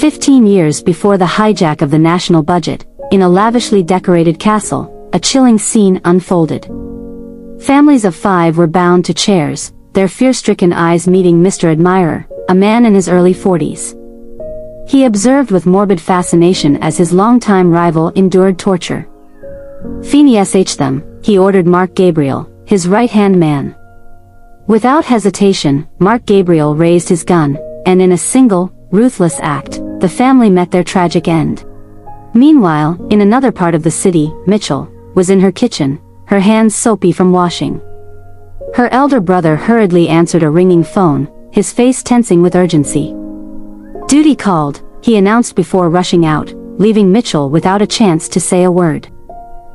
15 years before the hijack of the national budget, in a lavishly decorated castle, a chilling scene unfolded. Families of 5 were bound to chairs, their fear-stricken eyes meeting Mr. Admirer, a man in his early 40s. He observed with morbid fascination as his longtime rival endured torture. "Finish them," he ordered Mark Gabriel, his right-hand man. Without hesitation, Mark Gabriel raised his gun, and in a single, ruthless act, the family met their tragic end. Meanwhile, in another part of the city, Mitchell was in her kitchen, her hands soapy from washing. Her elder brother hurriedly answered a ringing phone, his face tensing with urgency. "Duty called," he announced before rushing out, leaving Mitchell without a chance to say a word.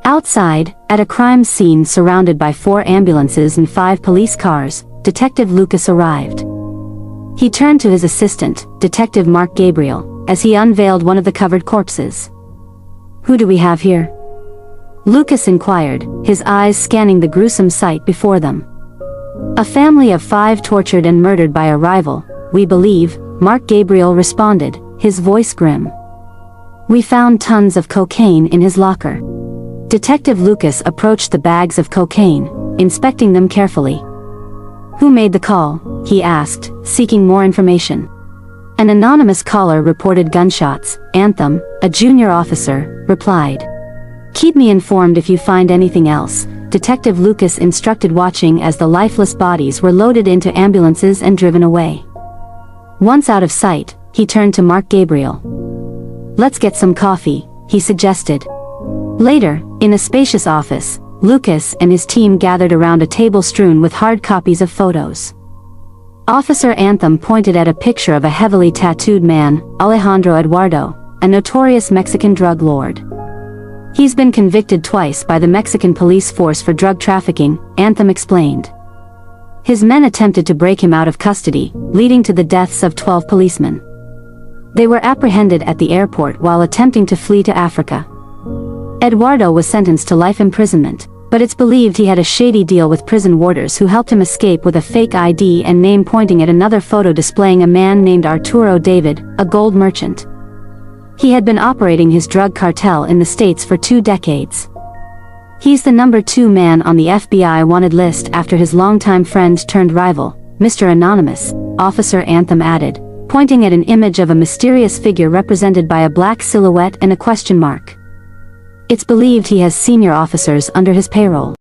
Outside, at a crime scene surrounded by 4 ambulances and 5 police cars, Detective Lucas arrived. He turned to his assistant, Detective Mark Gabriel, as he unveiled one of the covered corpses. "Who do we have here?" Lucas inquired, his eyes scanning the gruesome sight before them. "A family of 5 tortured and murdered by a rival, we believe," Mark Gabriel responded, his voice grim. "We found tons of cocaine in his locker." Detective Lucas approached the bags of cocaine, inspecting them carefully. "Who made the call?" he asked, seeking more information. An anonymous caller reported gunshots. Anthem, a junior officer, replied. "Keep me informed if you find anything else," Detective Lucas instructed, watching as the lifeless bodies were loaded into ambulances and driven away. Once out of sight, he turned to Mark Gabriel. "Let's get some coffee," he suggested. Later, in a spacious office, Lucas and his team gathered around a table strewn with hard copies of photos. Officer Anthem pointed at a picture of a heavily tattooed man, Alejandro Eduardo, a notorious Mexican drug lord. "He's been convicted twice by the Mexican police force for drug trafficking," Anthem explained. "His men attempted to break him out of custody, leading to the deaths of 12 policemen. They were apprehended at the airport while attempting to flee to Africa. Eduardo was sentenced to life imprisonment, but it's believed he had a shady deal with prison warders who helped him escape with a fake ID and name, pointing at another photo displaying a man named Arturo David, a gold merchant. He had been operating his drug cartel in the States for 2 decades. He's the number 2 man on the FBI wanted list after his longtime friend turned rival, Mr. Anonymous," Officer Anthem added, pointing at an image of a mysterious figure represented by a black silhouette and a question mark. "It's believed he has senior officers under his payroll."